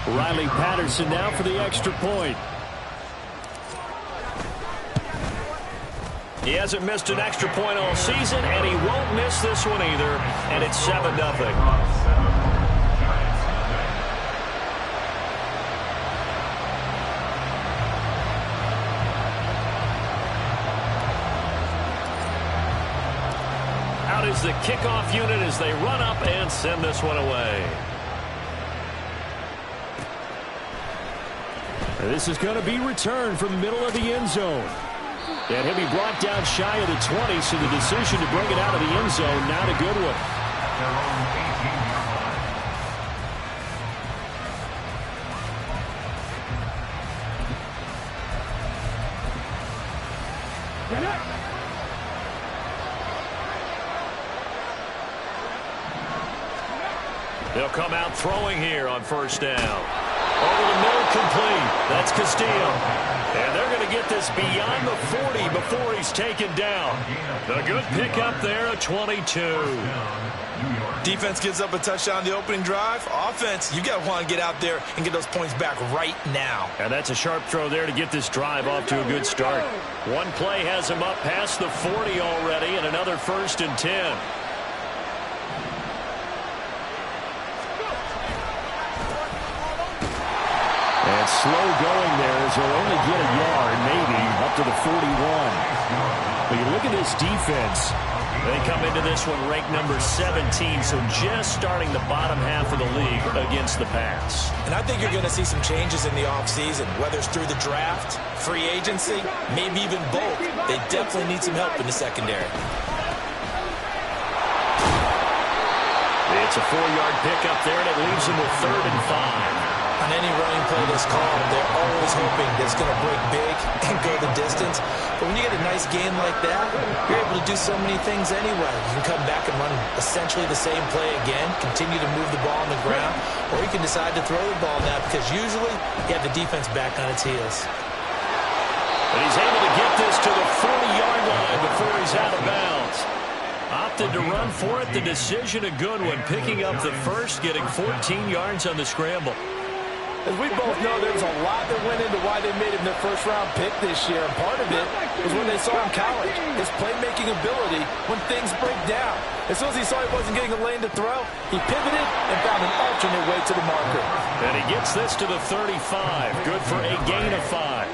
Riley Patterson now for the extra point. He hasn't missed an extra point all season, and he won't miss this one either, and it's 7-0. Out is the kickoff unit as they run up and send this one away. This is going to be returned from the middle of the end zone. And he'll be brought down shy of the 20, so the decision to bring it out of the end zone, not a good one. They'll come out throwing here on first down. Over the middle, complete. That's Castillo. And they're going to get this beyond the 40 before he's taken down. A good pickup there, a 22. Defense gives up a touchdown the opening drive. Offense, you got to want to get out there and get those points back right now. And that's a sharp throw there to get this drive off to a good start. One play has him up past the 40 already, and another 1st and 10. And slow going there as he'll only get a yard, maybe, up to the 41. But you look at this defense. They come into this one ranked number 17, so just starting the bottom half of the league against the pass. And I think you're going to see some changes in the offseason, whether it's through the draft, free agency, maybe even both. They definitely need some help in the secondary. It's a 4-yard pickup there, and it leaves them with 3rd and 5. On any running play that's called, they're always hoping that it's going to break big and go the distance. But when you get a nice game like that, you're able to do so many things anyway. You can come back and run essentially the same play again, continue to move the ball on the ground, or you can decide to throw the ball now because usually you have the defense back on its heels. And he's able to get this to the 40-yard line before he's out of bounds. Opted to run for it. The decision a good one, picking up the first, getting 14 yards on the scramble. As we both know, there was a lot that went into why they made him their first-round pick this year. And part of it was when they saw him in college, his playmaking ability when things break down. As soon as he saw he wasn't getting a lane to throw, he pivoted and found an alternate way to the marker. And he gets this to the 35. Good for a gain of 5.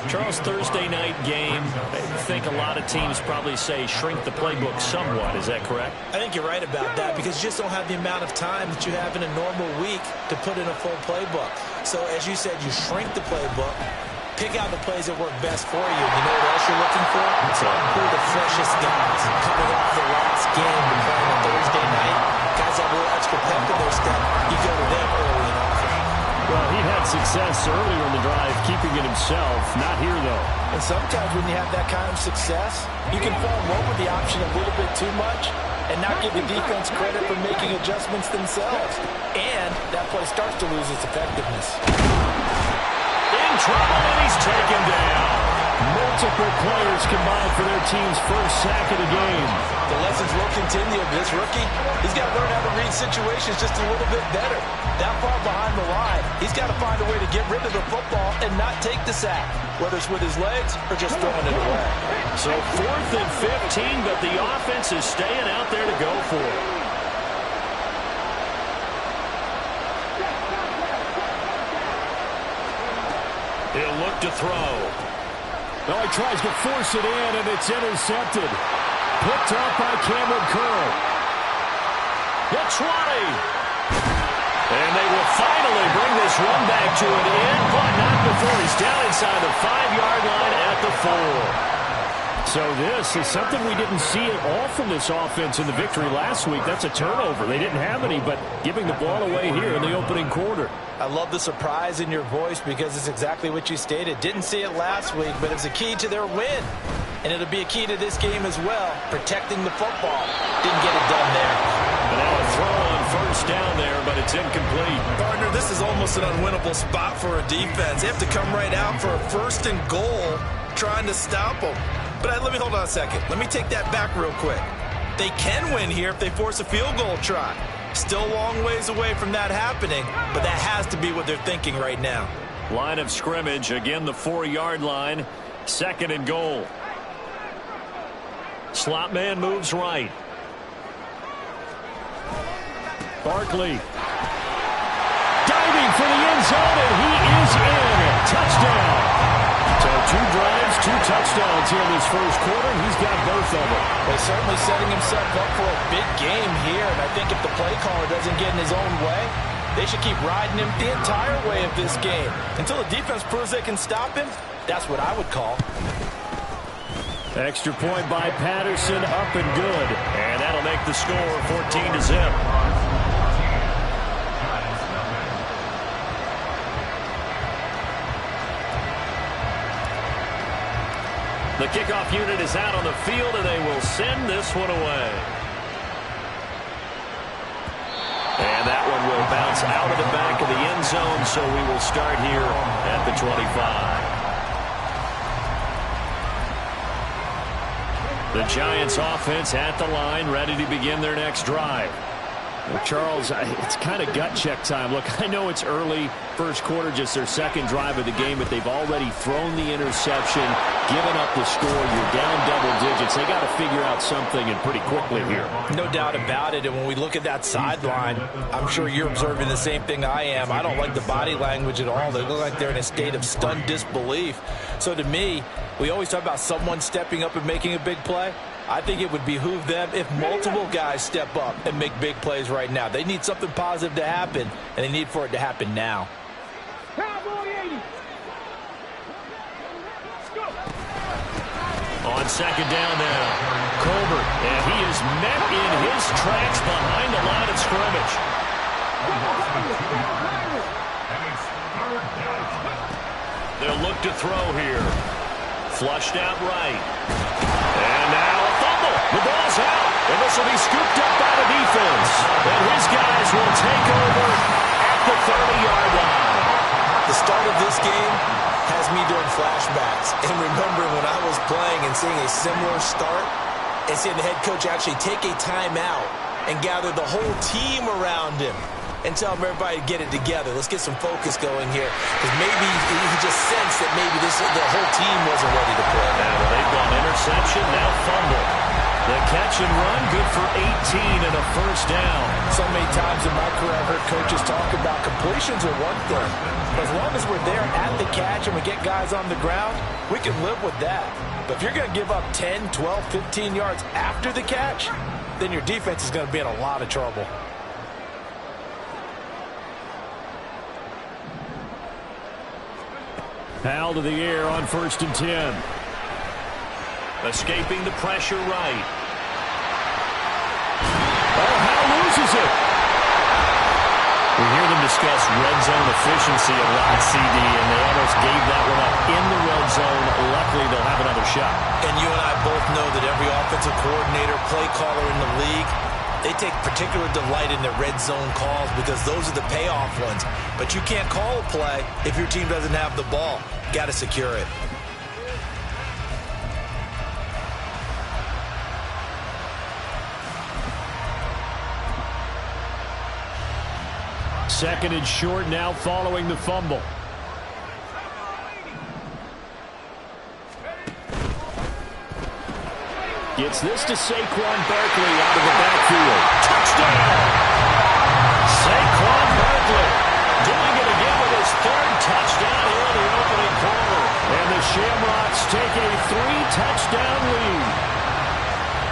Charles, Thursday night game, I think a lot of teams probably say shrink the playbook somewhat. Is that correct? I think you're right about that because you just don't have the amount of time that you have in a normal week to put in a full playbook. So, as you said, you shrink the playbook, pick out the plays that work best for you. You know what else you're looking for? Who are the freshest guys coming off the last game to play on Thursday night? Guys that have a little extra pep in their step. You go to them early and often. Well, he had success earlier in the drive, keeping it himself. Not here, though. And sometimes when you have that kind of success, you can fall in love with the option a little bit too much and not give the defense credit for making adjustments themselves. And that play starts to lose its effectiveness. In trouble, and he's taken down. Multiple players combined for their team's first sack of the game. The lessons will continue. This rookie, he's got to learn how to read situations just a little bit better. That far behind the line, he's got to find a way to get rid of the football and not take the sack, whether it's with his legs or just throwing it away. So 4th and 15, but the offense is staying out there to go for it. He'll look to throw. No, he tries to force it in, and it's intercepted. Picked up by Cameron Curl. The 20. And they will finally bring this run back to an end, but not before he's down inside the 5-yard line at the 4. So this is something we didn't see at all from this offense in the victory last week. That's a turnover. They didn't have any, but giving the ball away here in the opening quarter. I love the surprise in your voice because it's exactly what you stated. Didn't see it last week, but it's a key to their win. And it'll be a key to this game as well, protecting the football. Didn't get it done there. And now a throw on first down there, but it's incomplete. Partner, this is almost an unwinnable spot for a defense. They have to come right out for a 1st and goal trying to stop them. But let me hold on a second. Let me take that back real quick. They can win here if they force a field goal try. Still a long ways away from that happening, but that has to be what they're thinking right now. Line of scrimmage, again the 4-yard line. 2nd and goal. Slot man moves right. Barkley. Diving for the end zone, and he is in. Touchdown. So 2 drives, 2 touchdowns here in this first quarter. He's got both of them. Well, certainly setting himself up for a big game here. And I think if the play caller doesn't get in his own way, they should keep riding him the entire way of this game. Until the defense proves they can stop him, that's what I would call. Extra point by Patterson, up and good. And that'll make the score 14-0. The kickoff unit is out on the field, and they will send this one away. And that one will bounce out of the back of the end zone, so we will start here at the 25. The Giants offense at the line, ready to begin their next drive. Well, Charles, it's kind of gut check time. Look, I know it's early, first quarter, just their 2nd drive of the game, but they've already thrown the interception, given up the score. You're down double digits. They got to figure out something, and pretty quickly here. No doubt about it. And when we look at that sideline, I'm sure you're observing the same thing I am. I don't like the body language at all. They look like they're in a state of stunned disbelief. So to me, we always talk about someone stepping up and making a big play. I think it would behoove them if multiple guys step up and make big plays right now. They need something positive to happen, and they need for it to happen now. On 2nd down now, Colbert, and he is met in his tracks behind the line of scrimmage. They'll look to throw here. Flushed out right. And now a fumble. The ball's out. And this will be scooped up by the defense. And his guys will take over at the 30-yard line. The start of this game has me doing flashbacks. And remembering when I was playing and seeing a similar start and seeing the head coach actually take a timeout and gather the whole team around him and tell everybody to get it together. Let's get some focus going here. Because maybe he just sensed that maybe the whole team wasn't ready to play. Now they've gone interception, now fumble. The catch and run, good for 18 and a first down. So many times in my career I've heard coaches talk about completions are one thing. But as long as we're there at the catch and we get guys on the ground, we can live with that. But if you're going to give up 10, 12, 15 yards after the catch, then your defense is going to be in a lot of trouble. Powell to the air on 1st and 10. Escaping the pressure right. Oh, Powell loses it. We hear them discuss red zone efficiency a lot, CD, and they almost gave that one up in the red zone. Luckily, they'll have another shot. And you and I both know that every offensive coordinator, play caller in the league, they take particular delight in their red zone calls because those are the payoff ones. But you can't call a play if your team doesn't have the ball. Got to secure it. Second and short now following the fumble. Gets this to Saquon Barkley out of the backfield. Touchdown! Saquon Barkley doing it again with his 3rd touchdown here in the opening quarter. And the Shamrocks take a 3-touchdown lead.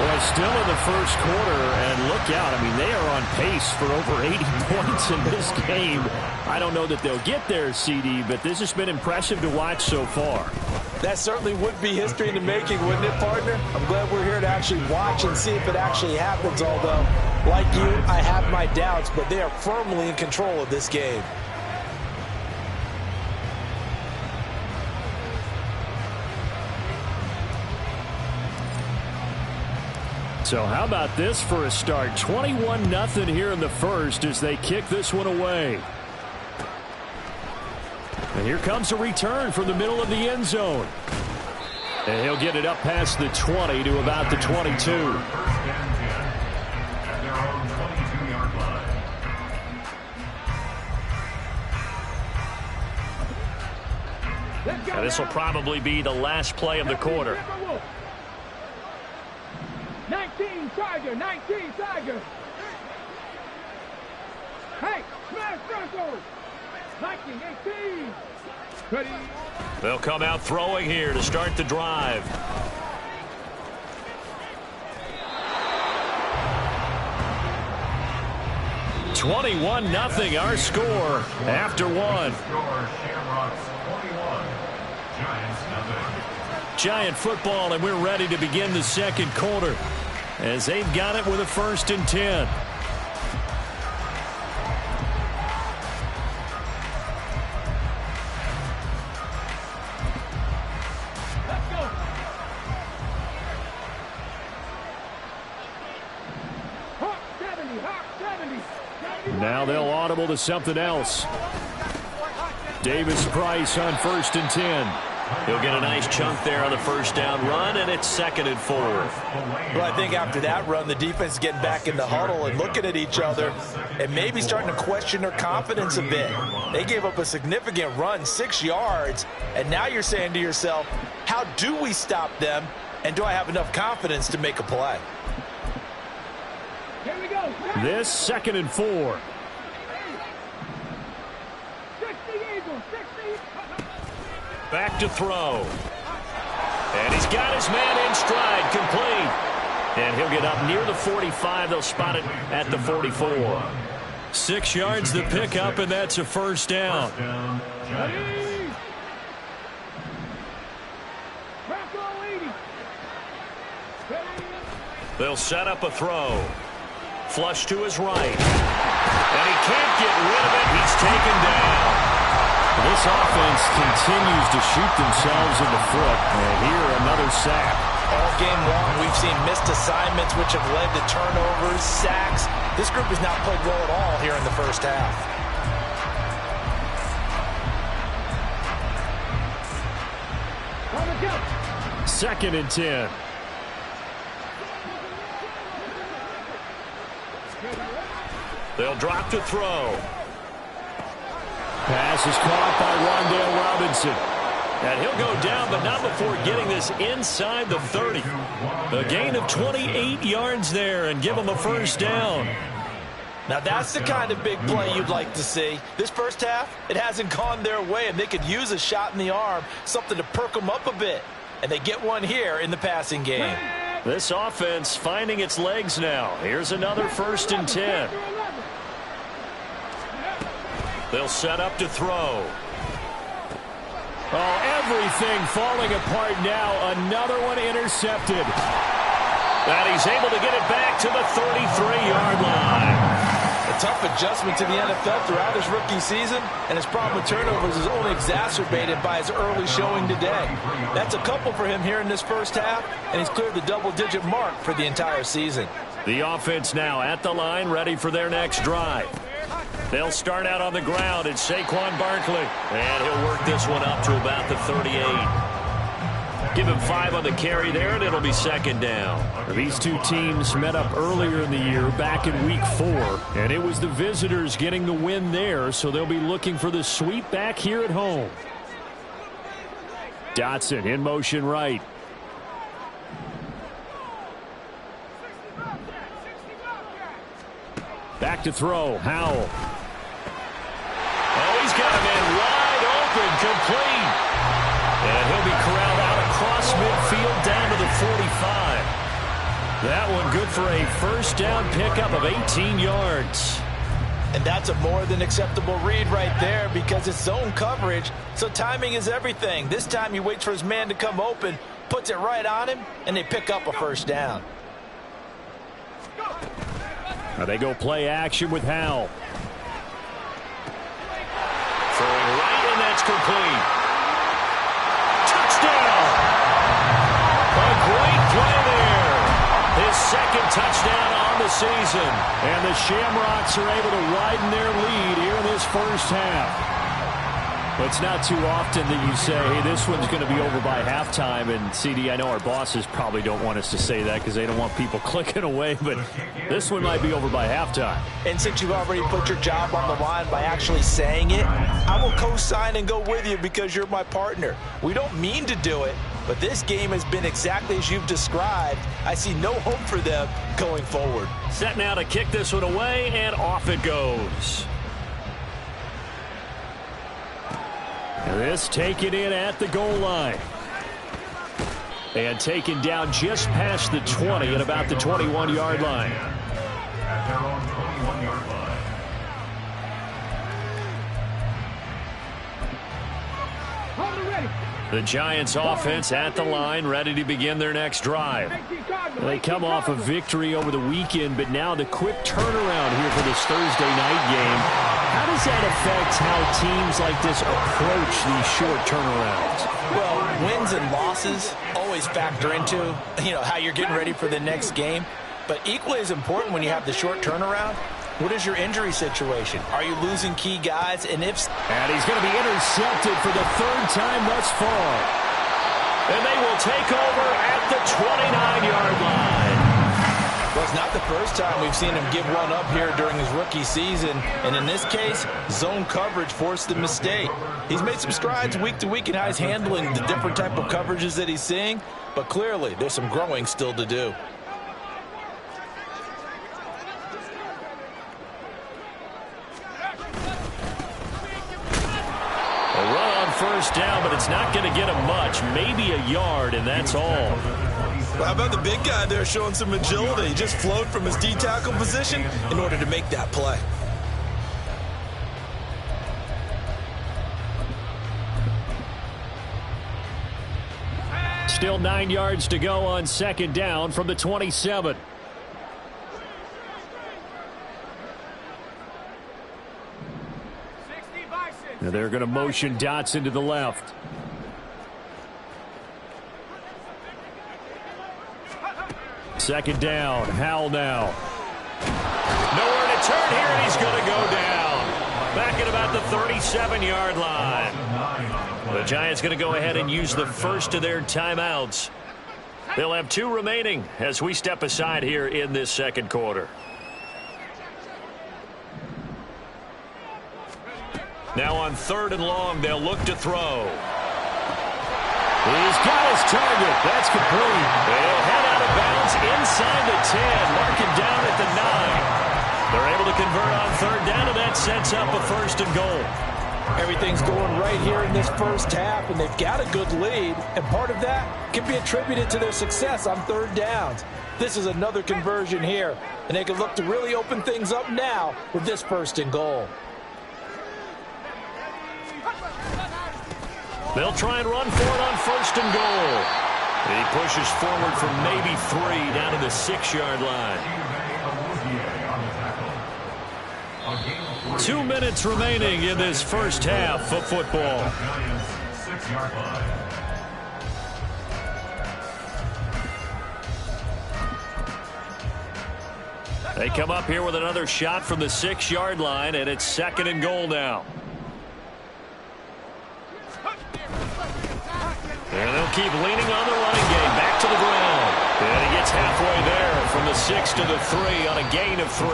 Well, still in the first quarter, and look out. I mean, they are on pace for over 80 points in this game. I don't know that they'll get there, CD, but this has been impressive to watch so far. That certainly would be history in the making, wouldn't it, partner? I'm glad we're here to actually watch and see if it actually happens, although, like you, I have my doubts, but they are firmly in control of this game. So how about this for a start? 21-0 here in the first as they kick this one away. And here comes a return from the middle of the end zone. And he'll get it up past the 20 to about the 22. And this will probably be the last play of the quarter. 19 Tiger, 19 Tiger. Hey, smash Broncos. 19, 18. Ready. They'll come out throwing here to start the drive. (21-0) our score after one. Giant football, and we're ready to begin the second quarter as they've got it with a 1st and 10. Now they'll audible to something else. Davis Price on 1st and 10. He'll get a nice chunk there on the first down run, and it's 2nd and 4. Well, I think after that run, the defense is getting back in the huddle and looking at each other and maybe starting to question their confidence a bit. They gave up a significant run, 6 yards, and now you're saying to yourself, how do we stop them, and do I have enough confidence to make a play? Here we go. This 2nd and 4. 60 Eagles, 60. Back to throw. And he's got his man in stride, complete. And he'll get up near the 45. They'll spot it at the 44. 6 yards the pickup, and that's a 1st down. They'll set up a throw. Flush to his right. And he can't get rid of it. He's taken down. This offense continues to shoot themselves in the foot. And here, another sack. All game long, we've seen missed assignments, which have led to turnovers, sacks. This group has not played well at all here in the first half. Second and 10. They'll drop to throw. Pass is caught by Wan'Dale Robinson. And he'll go down, but not before getting this inside the 30. A gain of 28 yards there and give them a 1st down. Now that's the kind of big play you'd like to see. This first half, it hasn't gone their way, and they could use a shot in the arm, something to perk them up a bit. And they get one here in the passing game. This offense finding its legs now. Here's another 1st and 10. They'll set up to throw. Oh, everything falling apart now. Another one intercepted. And he's able to get it back to the 33-yard line. A tough adjustment to the NFL throughout his rookie season, and his problem with turnovers is only exacerbated by his early showing today. That's a couple for him here in this first half, and he's cleared the double-digit mark for the entire season. The offense now at the line, ready for their next drive. They'll start out on the ground. It's Saquon Barkley. And he'll work this one up to about the 38. Give him 5 on the carry there, and it'll be 2nd down. These two teams met up earlier in the year, back in Week 4. And it was the visitors getting the win there, so they'll be looking for the sweep back here at home. Dotson in motion right. Back to throw. Howell. Oh, he's got a man wide open, complete. And he'll be corralled out across midfield down to the 45. That one good for a 1st down pickup of 18 yards. And that's a more than acceptable read right there because it's zone coverage, so timing is everything. This time he waits for his man to come open, puts it right on him, and they pick up a 1st down. Now they go play action with Howell. Throwing right, and that's complete. Touchdown! A great play there. His 2nd touchdown on the season. And the Shamrocks are able to widen their lead here in this first half. Well, it's not too often that you say, hey, this one's going to be over by halftime. And, CD, I know our bosses probably don't want us to say that because they don't want people clicking away, but this one might be over by halftime. And since you've already put your job on the line by actually saying it, I will co-sign and go with you because you're my partner. We don't mean to do it, but this game has been exactly as you've described. I see no hope for them going forward. Set now to kick this one away, and off it goes. This taken in at the goal line. And taken down just past the 20 at about the 21-yard line. At their own 21-yard line. Hold it ready. The Giants offense at the line, ready to begin their next drive. They come off a victory over the weekend, but now the quick turnaround here for this Thursday night game. How does that affect how teams like this approach these short turnarounds? Well, wins and losses always factor into, how you're getting ready for the next game. But equally as important when you have the short turnaround, what is your injury situation? Are you losing key guys? And he's going to be intercepted for the third time thus far. And they will take over at the 29-yard line. Well, it's not the first time we've seen him give one up here during his rookie season. And in this case, zone coverage forced the mistake. He's made some strides week to week in how he's handling the different type of coverages that he's seeing. But clearly, there's some growing still to do. First down, but it's not going to get him much. Maybe a yard, and that's all. Well, how about the big guy there showing some agility? He just flowed from his D-tackle position in order to make that play. Still 9 yards to go on second down from the 27. Now they're going to motion Dotson to the left. Second down. Howell now. Nowhere to turn here, and he's going to go down. Back at about the 37-yard line. The Giants going to go ahead and use the first of their timeouts. They'll have 2 remaining as we step aside here in this second quarter. Now on 3rd and long, they'll look to throw. He's got his target. That's complete. They'll head out of bounds inside the 10, marking down at the 9. They're able to convert on 3rd down, and that sets up a 1st and goal. Everything's going right here in this first half, and they've got a good lead, and part of that can be attributed to their success on 3rd downs. This is another conversion here, and they can look to really open things up now with this 1st and goal. They'll try and run for it on 1st and goal. He pushes forward for maybe 3 down to the 6-yard line. 2 minutes remaining in this first half of football. They come up here with another shot from the 6-yard line, and it's 2nd and goal now. And they'll keep leaning on the running game. Back to the ground. And he gets halfway there from the 6 to the 3 on a gain of 3.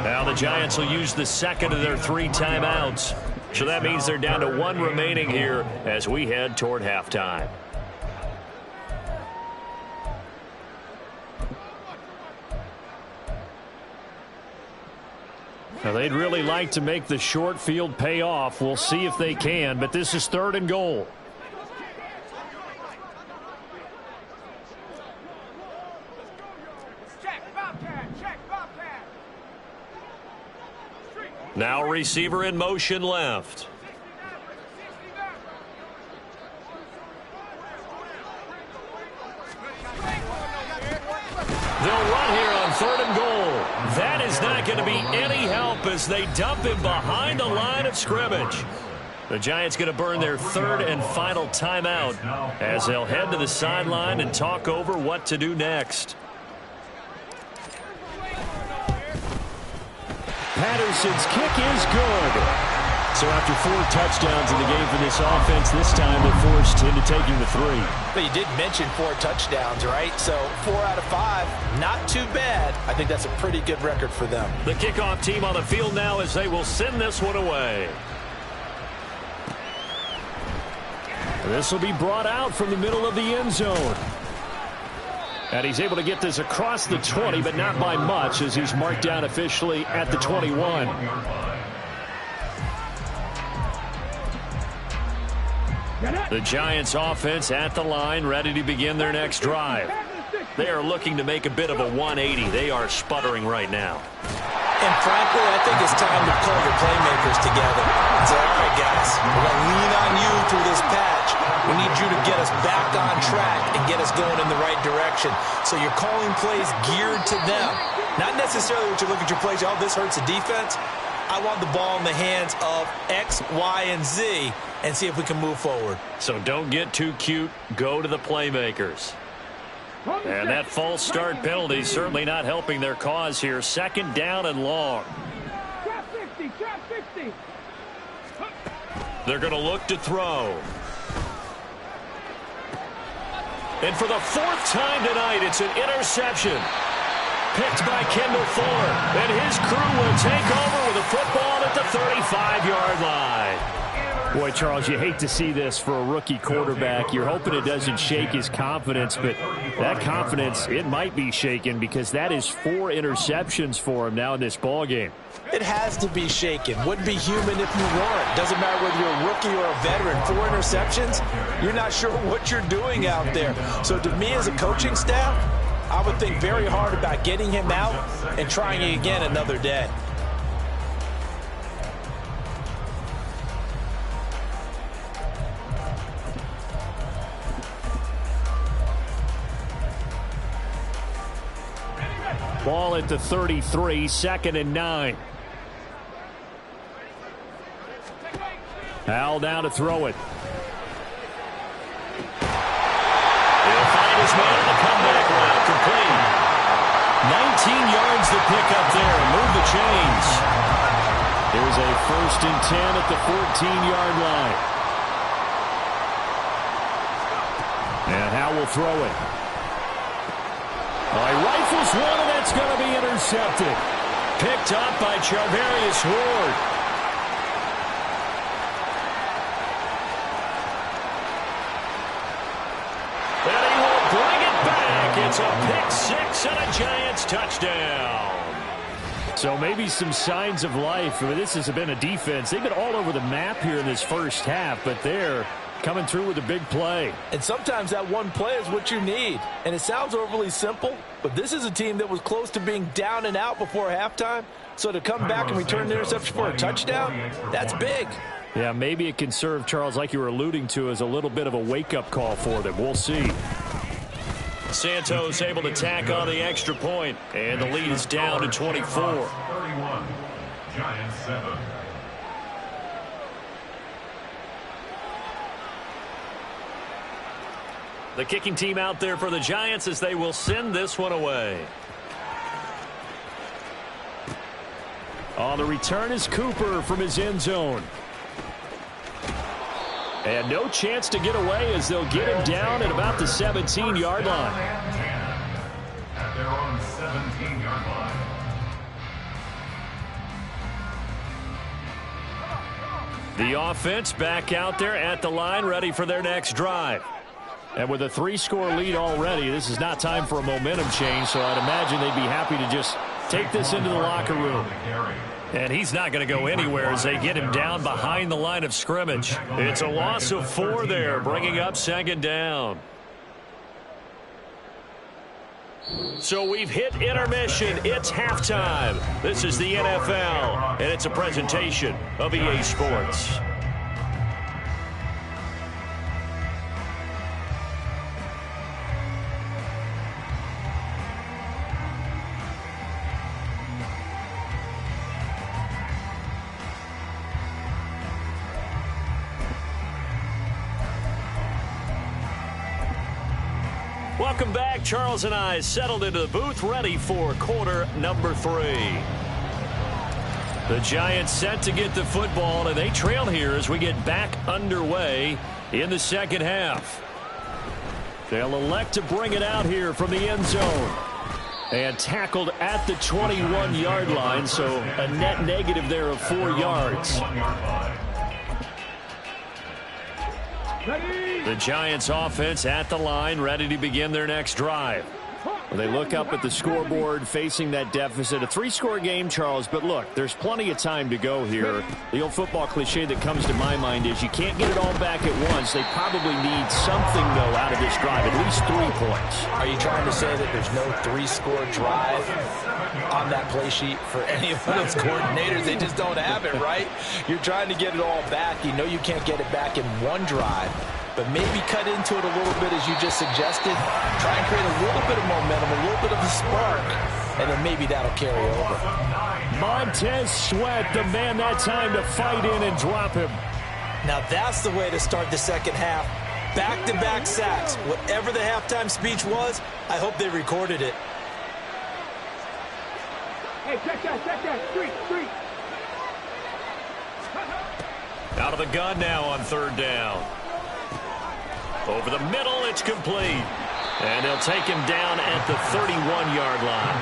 Now the Giants will use the 2nd of their 3 timeouts. So that means they're down to 1 remaining here as we head toward halftime. Now they'd really like to make the short field pay off. We'll see if they can, but this is 3rd and goal. Now receiver in motion left. They'll run here on 3rd and goal. That is not going to be any help as they dump him behind the line of scrimmage. The Giants going to burn their 3rd and final timeout as they'll head to the sideline and talk over what to do next. Patterson's kick is good. So after 4 touchdowns in the game for this offense, this time they're forced into taking the 3. But you did mention 4 touchdowns, right? So 4 out of 5, not too bad. I think that's a pretty good record for them. The kickoff team on the field now as they will send this one away. This will be brought out from the middle of the end zone. And he's able to get this across the 20, but not by much as he's marked down officially at the 21. The Giants offense at the line, ready to begin their next drive. They are looking to make a bit of a 180. They are sputtering right now. And frankly, I think it's time to call your playmakers together and say, all right, guys, we're going to lean on you through this patch. We need you to get us back on track and get us going in the right direction. So you're calling plays geared to them. Not necessarily what you look at your plays, oh, this hurts the defense. I want the ball in the hands of X, Y, and Z and see if we can move forward. So don't get too cute. Go to the playmakers. And that false start penalty certainly not helping their cause here. 2nd down and long. Trap 50, trap 50. They're going to look to throw. And for the 4th time tonight, it's an interception. Picked by Kendall Thorne. And his crew will take over with a football at the 35-yard line. Boy, Charles, you hate to see this for a rookie quarterback. You're hoping it doesn't shake his confidence, but that confidence, it might be shaken because that is 4 interceptions for him now in this ballgame. It has to be shaken. Wouldn't be human if you weren't. Doesn't matter whether you're a rookie or a veteran. 4 interceptions, you're not sure what you're doing out there. So to me as a coaching staff, I would think very hard about getting him out and trying it again another day. Ball at the 33, 2nd and 9. Al down to throw it. He'll find his man on the comeback route, complete. 19 yards to pick up there and move the chains. There's a 1st and 10 at the 14-yard line. And Hal will throw it. He rifles one, and that's going to be intercepted. Picked up by Charvarius Ward. And he will bring it back. It's a pick 6 and a Giants touchdown. So maybe some signs of life. I mean, this has been a defense. They've been all over the map here in this first half, but they're coming through with a big play. And sometimes that one play is what you need. And it sounds overly simple, but this is a team that was close to being down and out before halftime. So to come back and return an interception for a touchdown, that's big. Yeah, maybe it can serve, Charles, like you were alluding to, as a little bit of a wake-up call for them. We'll see. Santos able to tack on the extra point, and the lead is down to 24. 31, Giants 7. The kicking team out there for the Giants as they will send this one away. On the return is Cooper from his end zone. And no chance to get away as they'll get him down at about the 17-yard line. At their own 17-yard line. The offense back out there at the line, ready for their next drive. And with a 3-score lead already, this is not time for a momentum change, so I'd imagine they'd be happy to just take this into the locker room. And he's not going to go anywhere as they get him down behind the line of scrimmage. It's a loss of 4 there, bringing up 2nd down. So we've hit intermission. It's halftime. This is the NFL, and it's a presentation of EA Sports. Welcome back. Charles and I settled into the booth, ready for quarter number 3. The Giants set to get the football, and they trail here as we get back underway in the second half. They'll elect to bring it out here from the end zone. And tackled at the 21-yard line, so a net negative there of 4 yards. The Giants offense at the line, ready to begin their next drive. Well, they look up at the scoreboard facing that deficit. A 3-score game, Charles, but look, there's plenty of time to go here. The old football cliche that comes to my mind is you can't get it all back at once. They probably need something, though, out of this drive, at least 3 points. Are you trying to say that there's no 3-score drive on that play sheet for any of those coordinators? They just don't have it, right? You're trying to get it all back. You know you can't get it back in one drive. But maybe cut into it a little bit as you just suggested. Try and create a little bit of momentum, a little bit of a spark, and then maybe that'll carry over. Montez Sweat, the man that time to fight in and drop him. Now that's the way to start the second half. Back-to-back sacks. Whatever the halftime speech was, I hope they recorded it. Hey, check that, street. Out of the gun now on 3rd down. Over the middle, it's complete. And they'll take him down at the 31-yard line.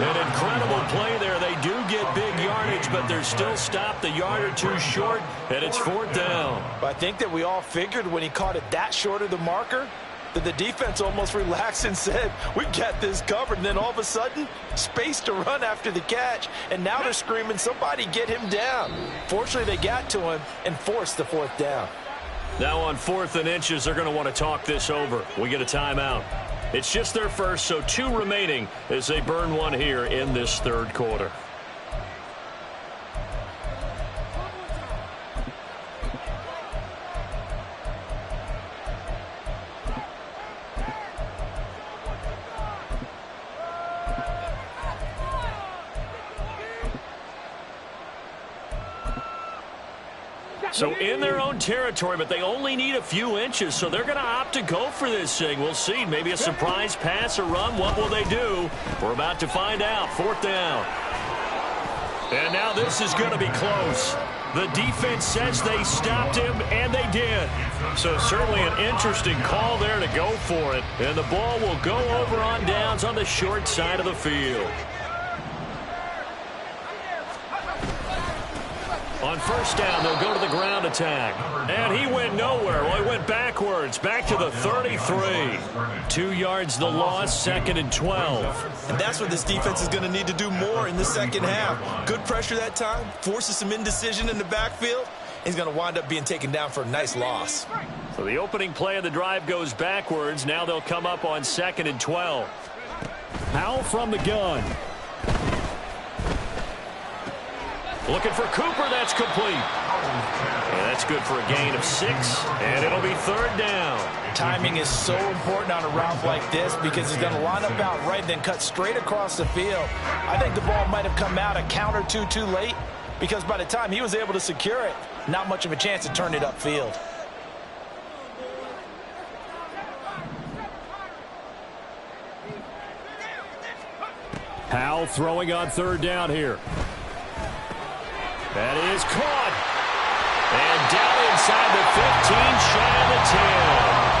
An incredible play there. They do get big yardage, but they're still stopped a yard or 2 short, and it's 4th down. I think that we all figured when he caught it that short of the marker that the defense almost relaxed and said, we got this covered. And then all of a sudden, space to run after the catch. And now they're screaming, somebody get him down. Fortunately, they got to him and forced the 4th down. Now on 4th and inches, they're going to want to talk this over. We get a timeout. It's just their first, so 2 remaining as they burn one here in this 3rd quarter. So in their own territory, but they only need a few inches, so they're going to opt to go for this thing. We'll see. Maybe a surprise pass or run. What will they do? We're about to find out. 4th down. And now this is going to be close. The defense says they stopped him, and they did. So certainly an interesting call there to go for it. And the ball will go over on downs on the short side of the field. On 1st down, they'll go to the ground attack. And he went nowhere. Well, he went backwards, back to the 33. 2 yards the loss, 2nd and 12. And that's what this defense is going to need to do more in the second half. Good pressure that time, forces some indecision in the backfield. He's going to wind up being taken down for a nice loss. So the opening play of the drive goes backwards. Now they'll come up on 2nd and 12. Powell from the gun. Looking for Cooper. That's complete. And that's good for a gain of 6. And it'll be 3rd down. Timing is so important on a route like this because he's going to line up out right and then cut straight across the field. I think the ball might have come out a count or two too late because by the time he was able to secure it, not much of a chance to turn it upfield. Powell throwing on 3rd down here. That is caught. And down inside the 15, shy of the 10.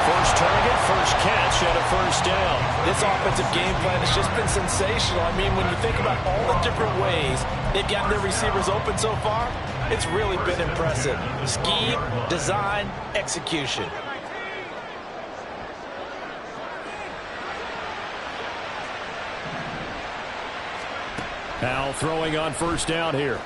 First target, first catch, and a 1st down. This offensive game plan has just been sensational. I mean, when you think about all the different ways they've gotten their receivers open so far, it's really been impressive. Scheme, design, execution. Powell throwing on 1st down here.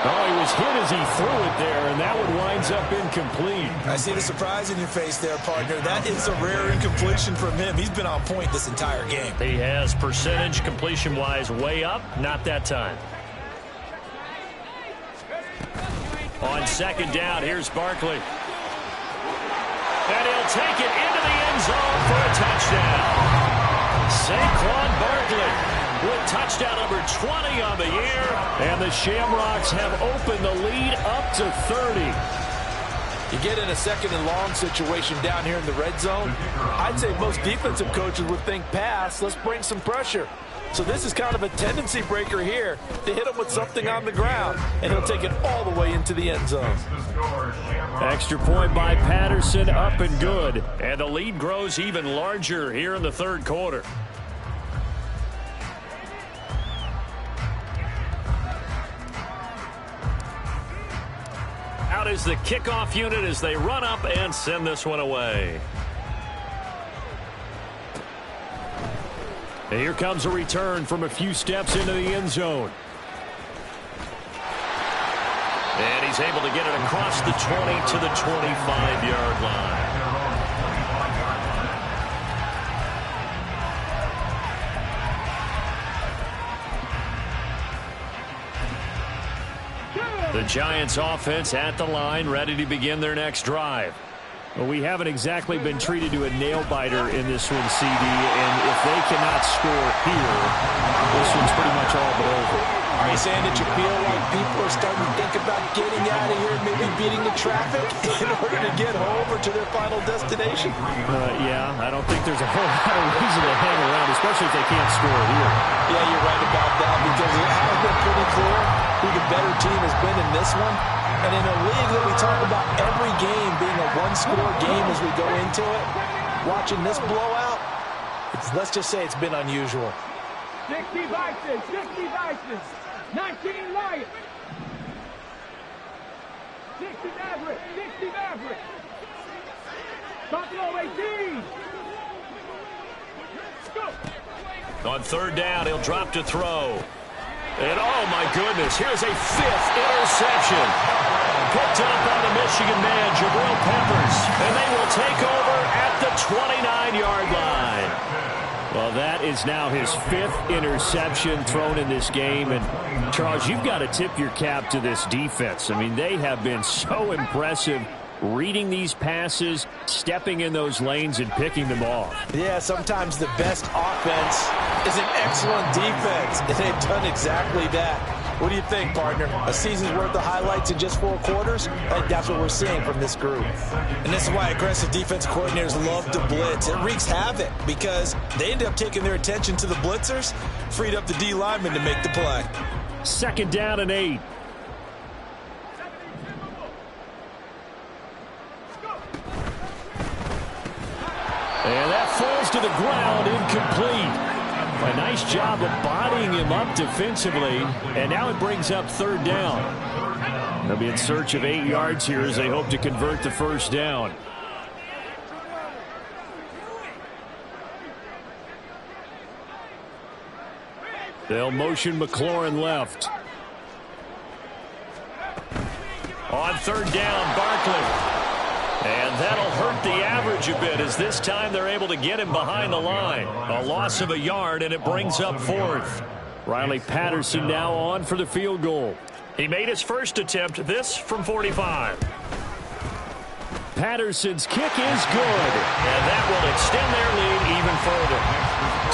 Oh, he was hit as he threw it there, and that one winds up incomplete. I see the surprise in your face there, partner. That is a rare incompletion from him. He's been on point this entire game. He has percentage completion-wise way up, not that time. On 2nd down, here's Barkley. And he'll take it into the end zone for a touchdown. Saquon Barkley with touchdown number 20 on the year. And the Shamrocks have opened the lead up to 30. You get in a second and long situation down here in the red zone, I'd say most defensive coaches would think pass, let's bring some pressure. So this is kind of a tendency breaker here to hit him with something on the ground, and he'll take it all the way into the end zone. Extra point by Patterson, up and good. And the lead grows even larger here in the third quarter. Out is the kickoff unit as they run up and send this one away. And here comes a return from a few steps into the end zone. And he's able to get it across the 20 to the 25-yard line. The Giants offense at the line, ready to begin their next drive. Well, we haven't exactly been treated to a nail-biter in this one, CD, and if they cannot score here, this one's pretty much all but over. Are you saying that you feel like people are starting to think about getting out of here, maybe beating the traffic in order to get home or to their final destination? Yeah, I don't think there's a whole lot of reason to hang around, especially if they can't score here. Yeah, you're right about that, because it has been pretty clear who the better team has been in this one. And in a league that we talk about every game being a one-score game as we go into it, watching this blowout, let's just say it's been unusual. 60 Vikings, 60 Vikings, 19 Lions. 60 Mavericks, 60 Mavericks. Buffalo 18. Let's go. On third down, he'll drop to throw. And, oh, my goodness, here's a fifth interception. Picked up by the Michigan man, Jabril Peppers. And they will take over at the 29-yard line. Well, that is now his fifth interception thrown in this game. And, Charles, you've got to tip your cap to this defense. I mean, they have been so impressive reading these passes, stepping in those lanes, and picking them off. Yeah, sometimes the best offense is an excellent defense, and they've done exactly that. What do you think, partner? A season's worth of highlights in just 4 quarters? I think that's what we're seeing from this group. And this is why aggressive defense coordinators love to blitz. It wreaks havoc because they end up taking their attention to the blitzers, freed up the D lineman to make the play. Second down and 8. And that falls to the ground, incomplete. A nice job of bodying him up defensively, and now it brings up third down. They'll be in search of 8 yards here as they hope to convert the first down. They'll motion McLaurin left. On third down, Barkley. And that'll hurt the average a bit as this time they're able to get him behind the line. A loss of a yard, and it brings up fourth. Riley Patterson now on for the field goal. He made his first attempt, this from 45. Patterson's kick is good, and that will extend their lead even further.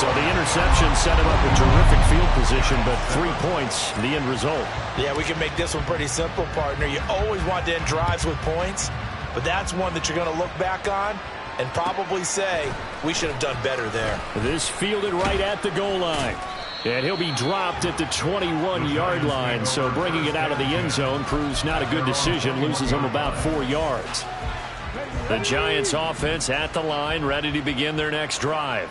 So the interception set him up a terrific field position, but 3 points, the end result. Yeah, we can make this one pretty simple, partner. You always want to end drives with points, but that's one that you're going to look back on and probably say, we should have done better there. This fielded right at the goal line. And he'll be dropped at the 21-yard line, so bringing it out of the end zone proves not a good decision, loses him about 4 yards. The Giants offense at the line, ready to begin their next drive.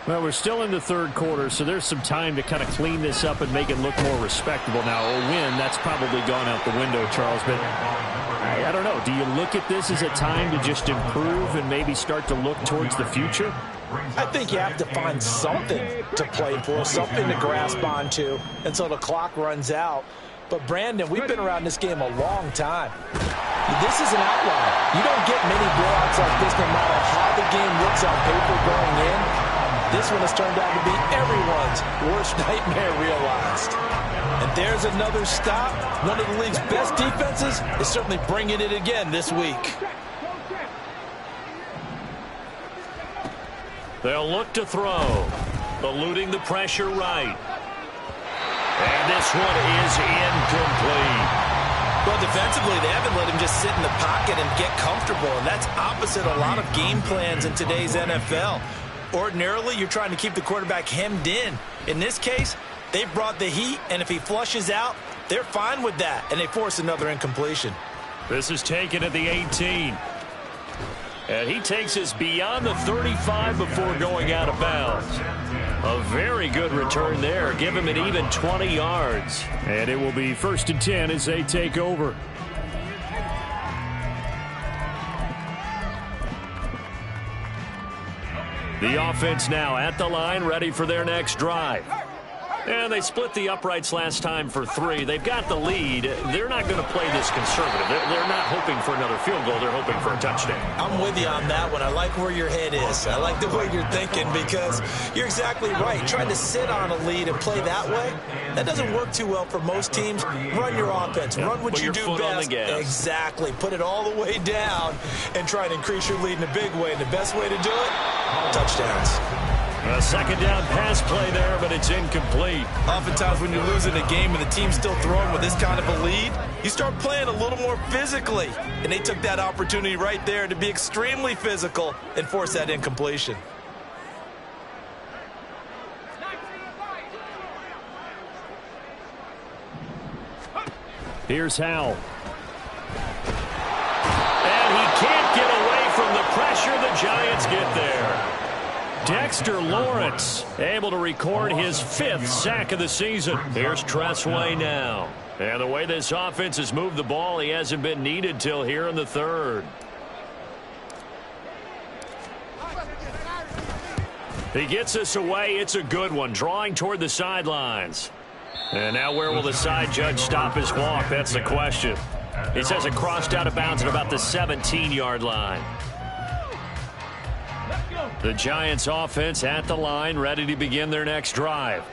Well, we're still in the third quarter, so there's some time to kind of clean this up and make it look more respectable. Now, a win, that's probably gone out the window, Charles, but I don't know. Do you look at this as a time to just improve and maybe start to look towards the future? I think you have to find something to play for, something to grasp onto until the clock runs out. But, Brandon, we've been around this game a long time. This is an outlier. You don't get many blowouts like this no matter how the game looks on paper going in. This one has turned out to be everyone's worst nightmare realized. And there's another stop. One of the league's best defenses is certainly bringing it again this week. They'll look to throw, eluding the pressure right. And this one is incomplete. Well, defensively, they haven't let him just sit in the pocket and get comfortable, and that's opposite a lot of game plans in today's NFL. Ordinarily, you're trying to keep the quarterback hemmed in. In this case, they brought the heat, and if he flushes out, they're fine with that, and they force another incompletion. This is taken at the 18. And he takes us beyond the 35 before going out of bounds. A very good return there. Give him an even 20 yards. And it will be 1st and 10 as they take over. The offense now at the line, ready for their next drive. And they split the uprights last time for 3. They've got the lead. They're not going to play this conservative. They're not hoping for another field goal. They're hoping for a touchdown. I'm with you on that one. I like where your head is. I like the way you're thinking because you're exactly right. Trying to sit on a lead and play that way, that doesn't work too well for most teams. Run your offense. Run what you do best. Exactly. Put it all the way down and try and increase your lead in a big way. And the best way to do it, touchdowns. A second down pass play there, but it's incomplete. Oftentimes when you're losing a game and the team's still throwing with this kind of a lead, you start playing a little more physically. And they took that opportunity right there to be extremely physical and force that incompletion. Here's Howell. And he can't get away from the pressure. The Giants get there. Dexter Lawrence able to record his 5th sack of the season. Here's Tressway now. And the way this offense has moved the ball, he hasn't been needed till here in the 3rd. He gets us away. It's a good one. Drawing toward the sidelines. And now where will the side judge stop his walk? That's the question. He says it crossed out of bounds at about the 17-yard line. The Giants offense at the line, ready to begin their next drive.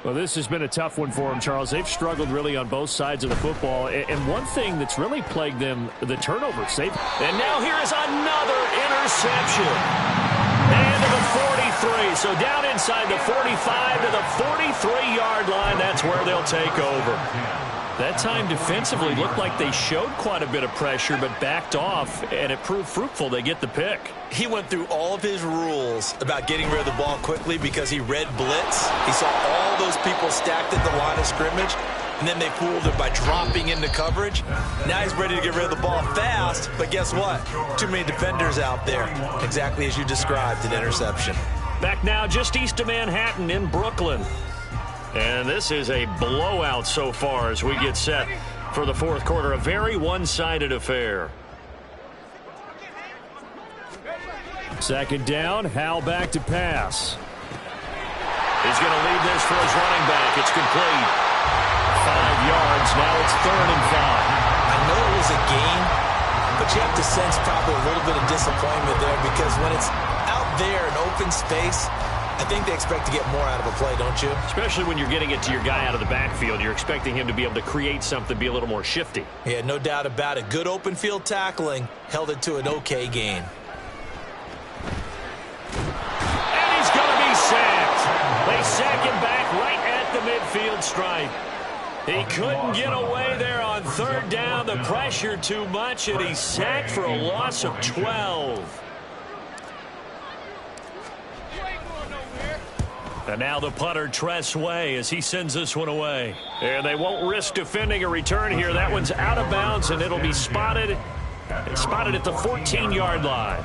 Well, this has been a tough one for them, Charles. They've struggled really on both sides of the football. And one thing that's really plagued them, the turnovers. And now here is another interception. And to the 43. So down inside the 45 to the 43-yard line. That's where they'll take over. That time defensively looked like they showed quite a bit of pressure but backed off, and it proved fruitful. They get the pick. He went through all of his rules about getting rid of the ball quickly because he read blitz. He saw all those people stacked at the line of scrimmage, and then they fooled him by dropping into coverage. Now he's ready to get rid of the ball fast, but guess what? Too many defenders out there. Exactly as you described, an interception. Back now just east of Manhattan in Brooklyn. And this is a blowout so far as we get set for the 4th quarter. A very one-sided affair. Second down, Howell back to pass. He's going to leave this for his running back. It's complete. 5 yards. Now it's 3rd and 5. I know it was a gain, but you have to sense probably a little bit of disappointment there because when it's out there in open space, I think they expect to get more out of a play, don't you? Especially when you're getting it to your guy out of the backfield. You're expecting him to be able to create something, be a little more shifty. Yeah, no doubt about it. Good open field tackling held it to an okay gain. And he's going to be sacked. They sack him back right at the midfield stripe. He couldn't get away there on 3rd down. The pressure too much, and he's sacked for a loss of 12. And now the punter, Tressway, as he sends this one away. And they won't risk defending a return here. That one's out of bounds, and it'll be spotted at the 14-yard line.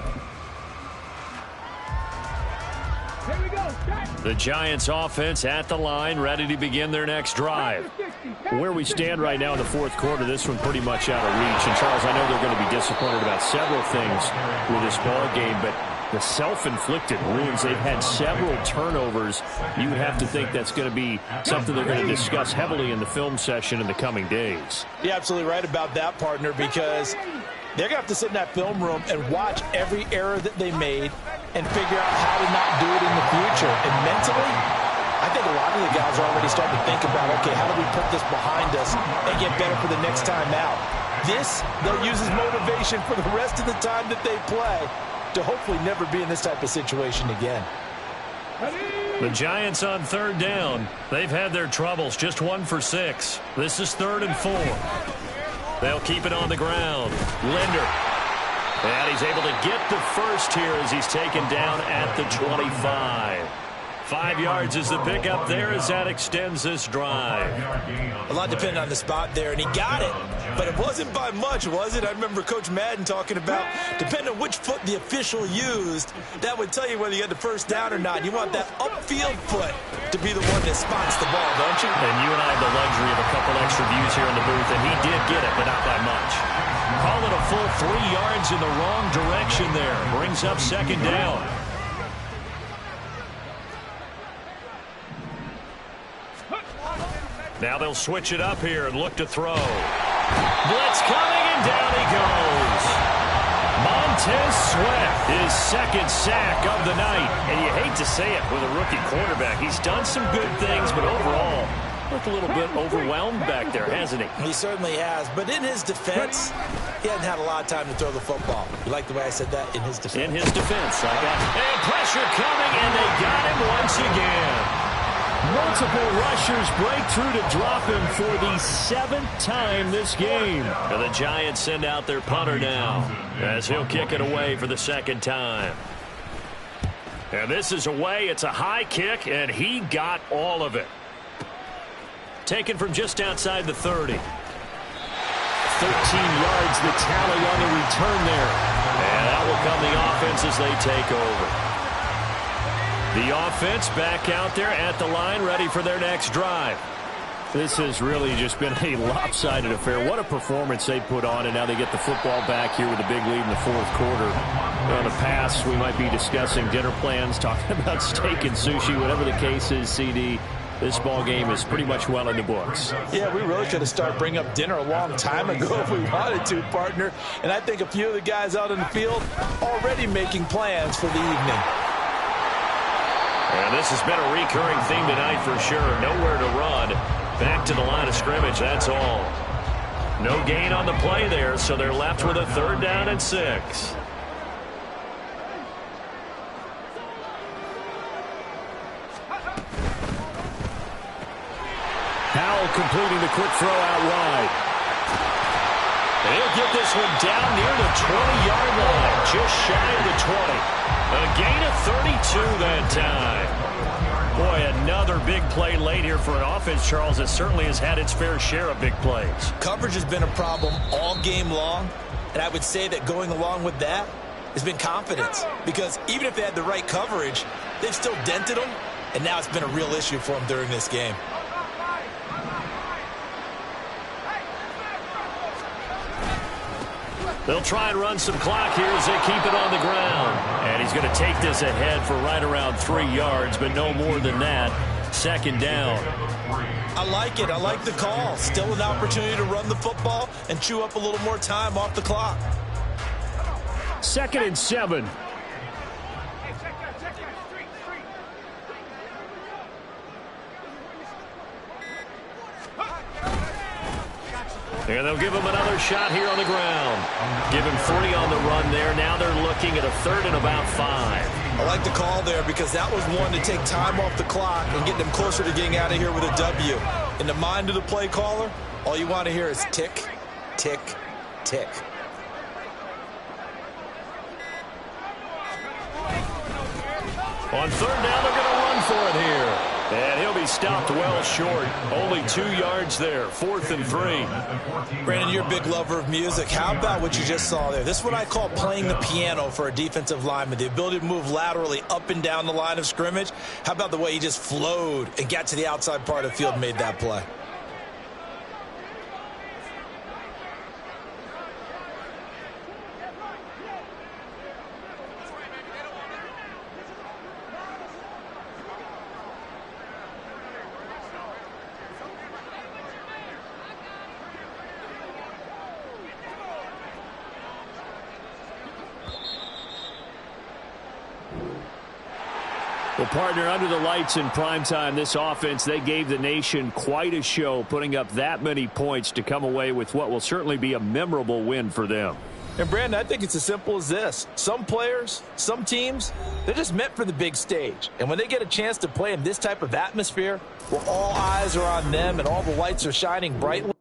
Here we go. The Giants offense at the line, ready to begin their next drive. Where we stand right now in the 4th quarter, this one pretty much out of reach. And, Charles, I know they're going to be disappointed about several things with this ball game, but the self-inflicted wounds, they've had several turnovers. You would have to think that's going to be something they're going to discuss heavily in the film session in the coming days. You're absolutely right about that, partner, because they're going to have to sit in that film room and watch every error that they made and figure out how to not do it in the future. And mentally, I think a lot of the guys are already starting to think about, okay, how do we put this behind us and get better for the next time out? This, they'll use as motivation for the rest of the time that they play to hopefully never be in this type of situation again. The Giants on 3rd down. They've had their troubles, just 1 for 6. This is 3rd and 4. They'll keep it on the ground. Linder. And he's able to get the first here as he's taken down at the 25. 5 yards is the pickup there as that extends this drive. A lot depended on the spot there, and he got it, but it wasn't by much, was it? I remember Coach Madden talking about, depending on which foot the official used, that would tell you whether you had the first down or not. You want that upfield foot to be the one that spots the ball, don't you? And you and I have the luxury of a couple extra views here in the booth, and he did get it, but not by much. Call it a full 3 yards in the wrong direction there. Brings up second down. Now they'll switch it up here and look to throw. Blitz coming, and down he goes. Montez Sweat, his second sack of the night. And you hate to say it with a rookie quarterback. He's done some good things, but overall, looked a little bit overwhelmed back there, hasn't he? He certainly has. But in his defense, he hasn't had a lot of time to throw the football. You like the way I said that? In his defense. In his defense, I got it. And pressure coming, and they got him once again. Multiple rushers break through to drop him for the 7th time this game. And the Giants send out their punter now as he'll kick it away for the 2nd time. And this is away. It's a high kick, and he got all of it. Taken from just outside the 30. 13 yards the tally on the return there. And that will come the offense as they take over. The offense back out there at the line, ready for their next drive. This has really just been a lopsided affair. What a performance they put on, and now they get the football back here with a big lead in the 4th quarter. On the pass, we might be discussing dinner plans, talking about steak and sushi, whatever the case is, CD. This ball game is pretty much well in the books. Yeah, we really could have started bringing up dinner a long time ago if we wanted to, partner. And I think a few of the guys out in the field already making plans for the evening. And this has been a recurring theme tonight for sure. Nowhere to run. Back to the line of scrimmage, that's all. No gain on the play there, so they're left with a 3rd down and 6. Howell completing the quick throw out wide. And he'll get this one down near the 20-yard line, just shy of the 20. A gain of 32 that time. Boy, another big play late here for an offense, Charles, that certainly has had its fair share of big plays. Coverage has been a problem all game long, and I would say that going along with that has been confidence. Because even if they had the right coverage, they've still dented them, and now it's been a real issue for them during this game. They'll try and run some clock here as they keep it on the ground. And he's going to take this ahead for right around 3 yards, but no more than that. 2nd down. I like it. I like the call. Still an opportunity to run the football and chew up a little more time off the clock. 2nd and 7. And they'll give him another shot here on the ground. Give him 3 on the run there. Now they're looking at a 3rd and about 5. I like the call there because that was one to take time off the clock and get them closer to getting out of here with a W. In the mind of the play caller, all you want to hear is tick, tick, tick. On 3rd down, they're going to run for it here. And he'll be stopped well short. Only 2 yards there. 4th and 3. Brandon, you're a big lover of music. How about what you just saw there? This is what I call playing the piano for a defensive lineman. The ability to move laterally up and down the line of scrimmage. How about the way he just flowed and got to the outside part of the field and made that play? Well, partner, under the lights in primetime, this offense, they gave the nation quite a show, putting up that many points to come away with what will certainly be a memorable win for them. And, Brandon, I think it's as simple as this. Some players, some teams, they're just meant for the big stage. And when they get a chance to play in this type of atmosphere, where all eyes are on them and all the lights are shining brightly,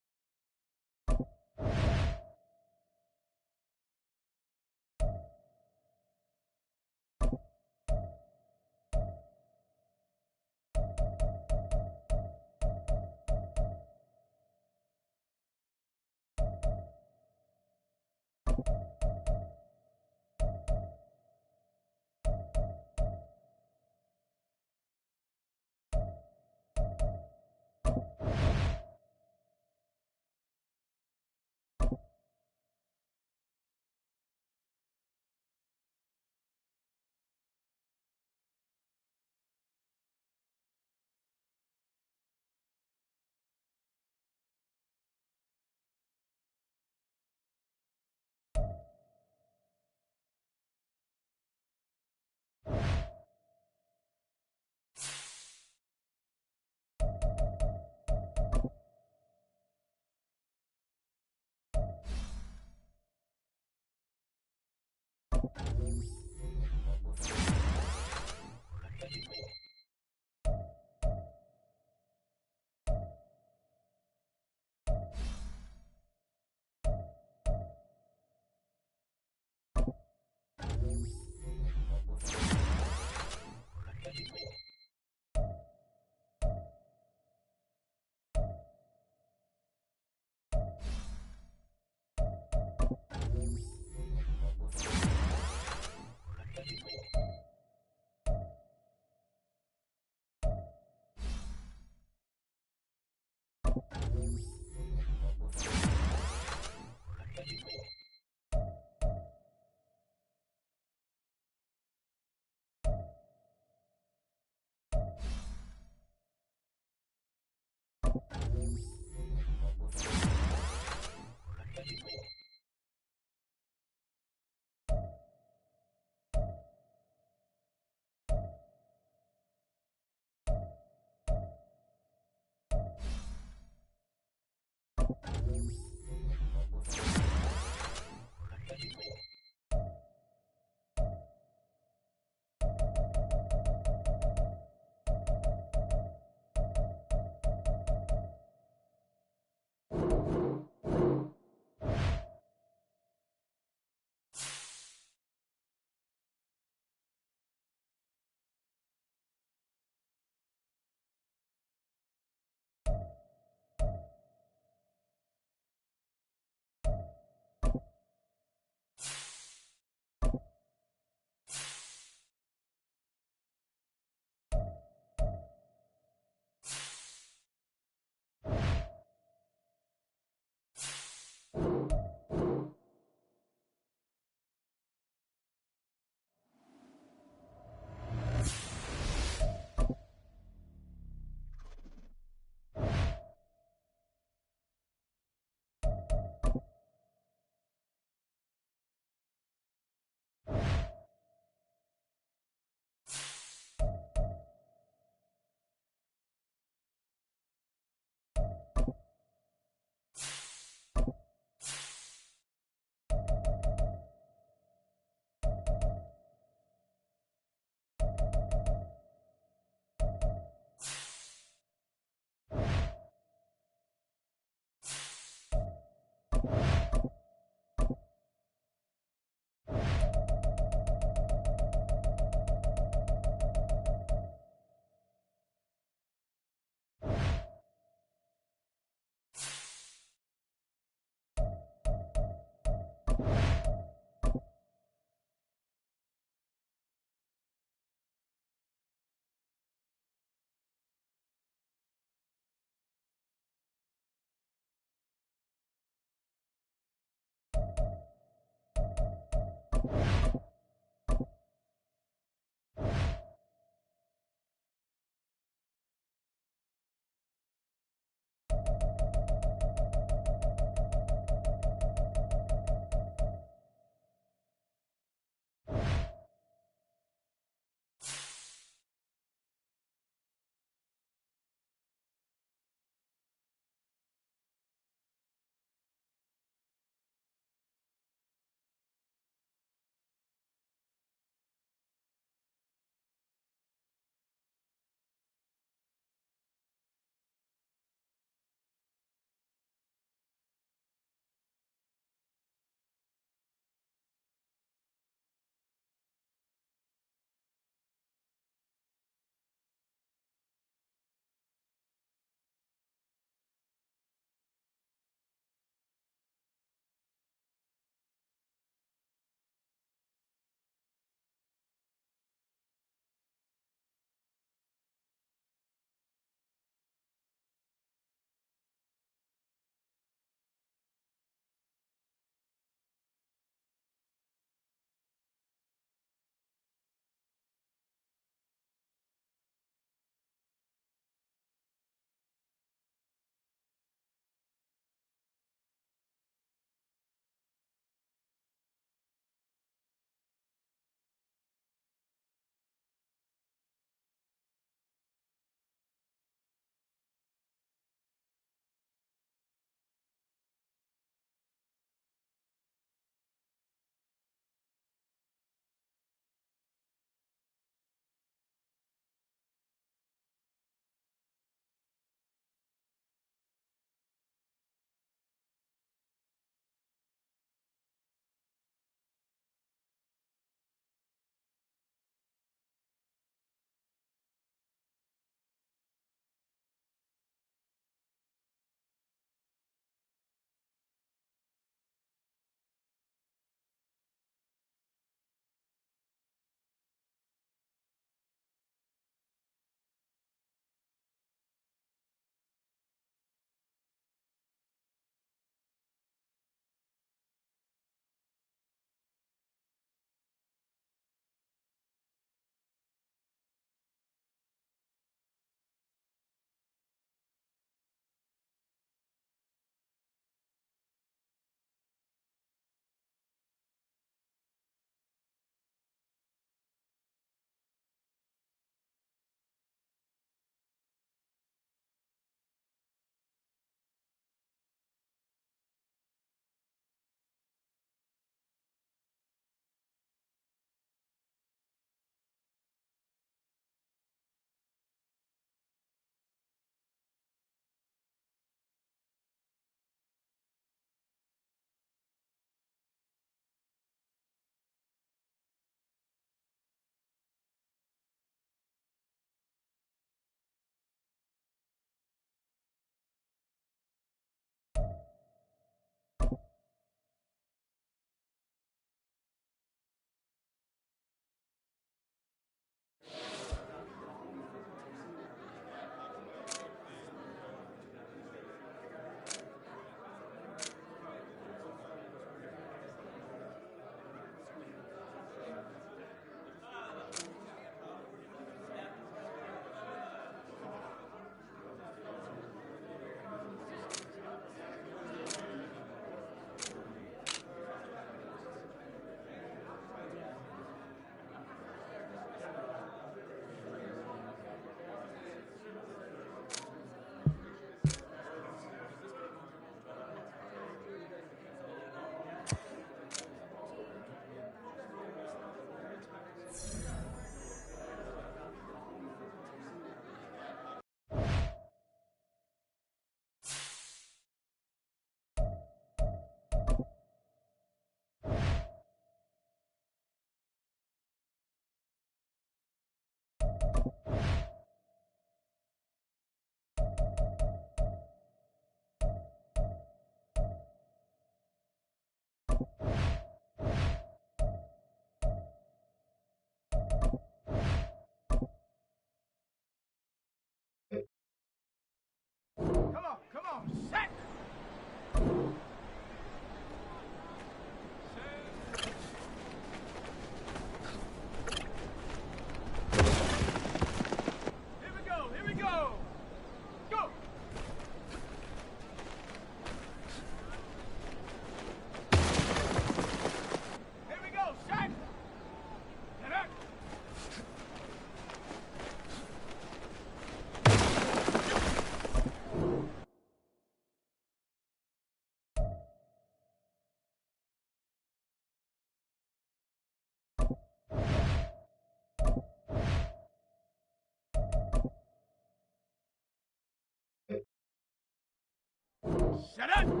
Shut up!